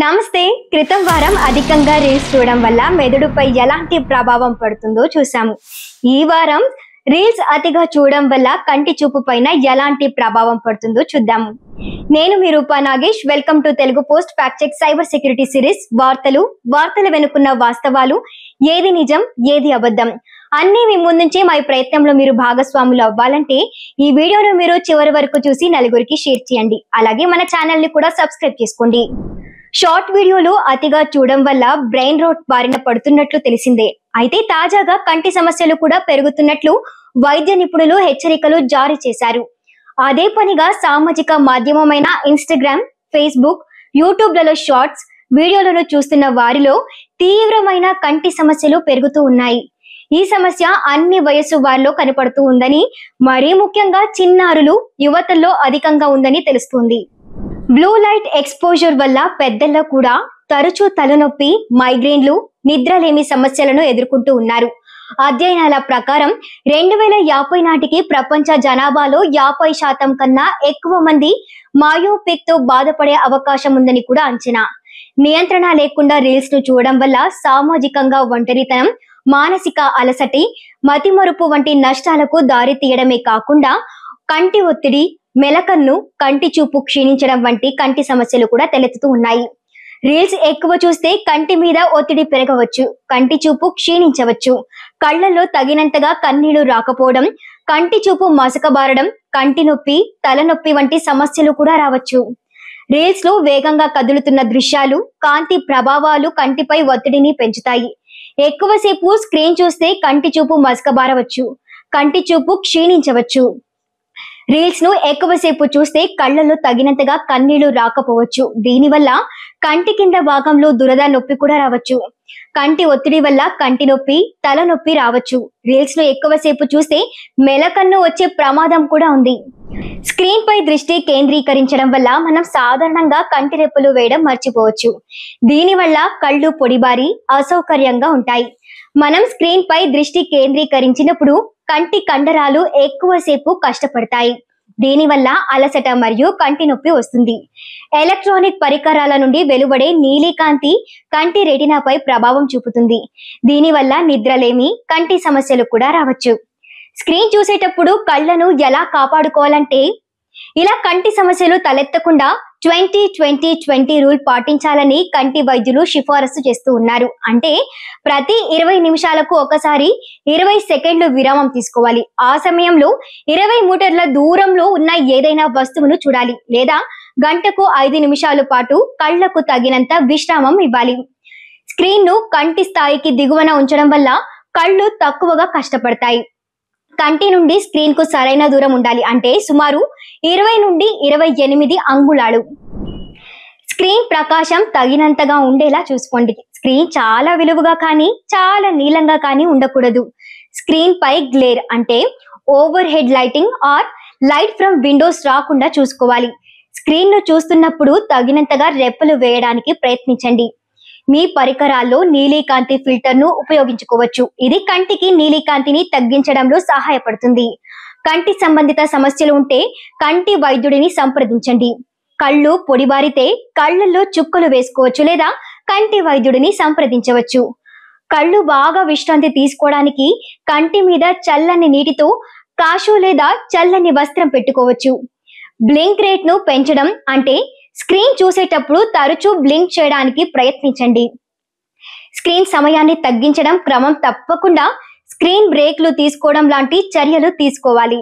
నమస్తే. క్రితం వారం అధికంగా రీల్స్ చూడడం వల్ల మెదడుపై ఎలాంటి ప్రభావం పడుతుందో చూసాము. ఈ వారం రీల్స్ అతిగా చూడడం వల్ల కంటి చూపు పైన ఎలాంటి ప్రభావం పడుతుందో చూద్దాము. నేను మీ Roopa Nagesh. Welcome to Telugu post fact check cyber security series. వార్తలు వెనుకున్న వాస్తవాలు, ఏది నిజం ఏది అబద్ధం అన్ని మీ ముందుంచి మా ప్రయత్నంలో మీరు భాగస్వాములు అవ్వాలంటే ఈ వీడియోను మీరు చివరి వరకు చూసి నలుగురికి షేర్ చేయండి. అలాగే మన ఛానల్ ని కూడా సబ్స్క్రైబ్ చేసుకోండి. షార్ట్ వీడియోలు అతిగా చూడడం వల్ల బ్రెయిన్ రోట్ బారిన పడుతున్నట్లు తెలిసిందే. అయితే తాజాగా కంటి సమస్యలు కూడా పెరుగుతున్నట్లు వైద్య నిపుణులు హెచ్చరికలు జారీ చేశారు. అదే పనిగా సామాజిక మాధ్యమమైన ఇన్స్టాగ్రామ్, ఫేస్బుక్, యూట్యూబ్లలో షార్ట్స్ వీడియోలను చూస్తున్న వారిలో తీవ్రమైన కంటి సమస్యలు పెరుగుతూ ఉన్నాయి. ఈ సమస్య అన్ని వయస్సు వారిలో కనపడుతూ ఉందని, మరీ ముఖ్యంగా చిన్నారులు, యువతల్లో అధికంగా ఉందని తెలుస్తుంది. బ్లూ లైట్ ఎక్స్పోజర్ వల్ల పెద్దల్లో కూడా తరచూ తలనొప్పి, మైగ్రేన్లు, నిద్రలేమి సమస్యలను ఎదుర్కొంటూ ఉన్నారు. అధ్యయనాల ప్రకారం 2050 నాటికి ప్రపంచ జనాభాలో 50% కన్నా ఎక్కువ మంది మయోపిక్ తో బాధపడే అవకాశం ఉందని కూడా అంచనా. నియంత్రణ లేకుండా రీల్స్ ను చూడడం వల్ల సామాజికంగా ఒంటరితనం, మానసిక అలసటి, మతిమరుపు వంటి నష్టాలకు దారి తీయడమే కాకుండా కంటి ఒత్తిడి, మెలకన్ను, కంటి చూపు క్షీణించడం వంటి కంటి సమస్యలు కూడా తలెత్తుతూ ఉన్నాయి. రీల్స్ ఎక్కువ చూస్తే కంటి మీద ఒత్తిడి పెరగవచ్చు, కంటి చూపు క్షీణించవచ్చు, కళ్లలో తగినంతగా కన్నీళ్లు రాకపోవడం, కంటి చూపు మసకబారడం, కంటి నొప్పి, తలనొప్పి వంటి సమస్యలు కూడా రావచ్చు. రీల్స్ లో వేగంగా కదులుతున్న దృశ్యాలు, కాంతి ప్రభావాలు కంటిపై ఒత్తిడిని పెంచుతాయి. ఎక్కువసేపు స్క్రీన్ చూస్తే కంటి చూపు మసకబారవచ్చు, కంటి చూపు క్షీణించవచ్చు. రీల్స్ ను ఎక్కువసేపు చూస్తే కళ్లలో తగినంతగా కన్నీళ్లు రాకపోవచ్చు. దీనివల్ల కంటి కింద భాగంలో దురద, నొప్పి కూడా రావచ్చు. కంటి ఒత్తిడి వల్ల కంటి నొప్పి, తలనొప్పి రావచ్చు. రీల్స్ ను ఎక్కువసేపు చూస్తే మెలకన్ను వచ్చే ప్రమాదం కూడా ఉంది. స్క్రీన్ పై దృష్టి కేంద్రీకరించడం వల్ల మనం సాధారణంగా కంటి రెప్పలు వేయడం మర్చిపోవచ్చు. దీనివల్ల కళ్ళు పొడిబారి అసౌకర్యంగా ఉంటాయి. మనం స్క్రీన్ పై దృష్టి కేంద్రీకరించినప్పుడు కంటి కండరాలు ఎక్కువసేపు కష్టపడతాయి. దీనివల్ల అలసట మరియు కంటి నొప్పి వస్తుంది. ఎలక్ట్రానిక్ పరికరాల నుండి వెలువడే నీలికాంతి కంటి రెటినాపై ప్రభావం చూపుతుంది. దీనివల్ల నిద్రలేమి, కంటి సమస్యలు కూడా రావచ్చు. స్క్రీన్ చూసేటప్పుడు కళ్ళను ఎలా కాపాడుకోవాలంటే, ఇలా కంటి సమస్యలు తలెత్తకుండా 20-20-20 రూల్ పాటించాలని కంటి వైద్యులు సిఫారసు చేస్తూ ఉన్నారు. అంటే ప్రతి 20 నిమిషాలకు ఒకసారి 20 సెకండ్లు విరామం తీసుకోవాలి. ఆ సమయంలో 20 మీటర్ల దూరంలో ఉన్న ఏదైనా వస్తువును చూడాలి, లేదా గంటకు 5 నిమిషాల పాటు కళ్లకు తగినంత విశ్రామం ఇవ్వాలి. స్క్రీన్ ను కంటి స్థాయికి దిగువన ఉంచడం వల్ల కళ్ళు తక్కువగా కష్టపడతాయి. కంటి నుండి స్క్రీన్ కు సరైన దూరం ఉండాలి, అంటే సుమారు 20 నుండి 28 అంగుళాలు. స్క్రీన్ ప్రకాశం తగినంతగా ఉండేలా చూసుకోండి. స్క్రీన్ చాలా విలువగా కానీ చాలా నీలంగా కానీ ఉండకూడదు. స్క్రీన్ పై గ్లేర్ అంటే overhead lighting or light from windows రాకుండా చూసుకోవాలి. స్క్రీన్ ను చూస్తున్నప్పుడు తగినంతగా రెప్పలు వేయడానికి ప్రయత్నించండి. మీ పరికరాల్లో నీలికాంతి ఫిల్టర్ ను ఉపయోగించుకోవచ్చు. ఇది కంటికి నీలికాంతిని తగ్గించడంలో సహాయపడుతుంది. కంటి సంబంధిత సమస్యలు ఉంటే కంటి వైద్యుడిని సంప్రదించండి. కళ్ళు పొడిబారితే కళ్ళల్లో చుక్కలు వేసుకోవచ్చు, లేదా కంటి వైద్యుడిని సంప్రదించవచ్చు. కళ్ళు బాగా విశ్రాంతి తీసుకోవడానికి కంటి మీద చల్లని నీటితో కాషు లేదా చల్లని వస్త్రం పెట్టుకోవచ్చు. బ్లింక్ రేట్ ను పెంచడం అంటే స్క్రీన్ చూసేటప్పుడు తరచూ బ్లింక్ చేయడానికి ప్రయత్నించండి. స్క్రీన్ సమయాన్ని తగ్గించడం, క్రమం తప్పకుండా స్క్రీన్ బ్రేక్లు తీసుకోవడం లాంటి చర్యలు తీసుకోవాలి.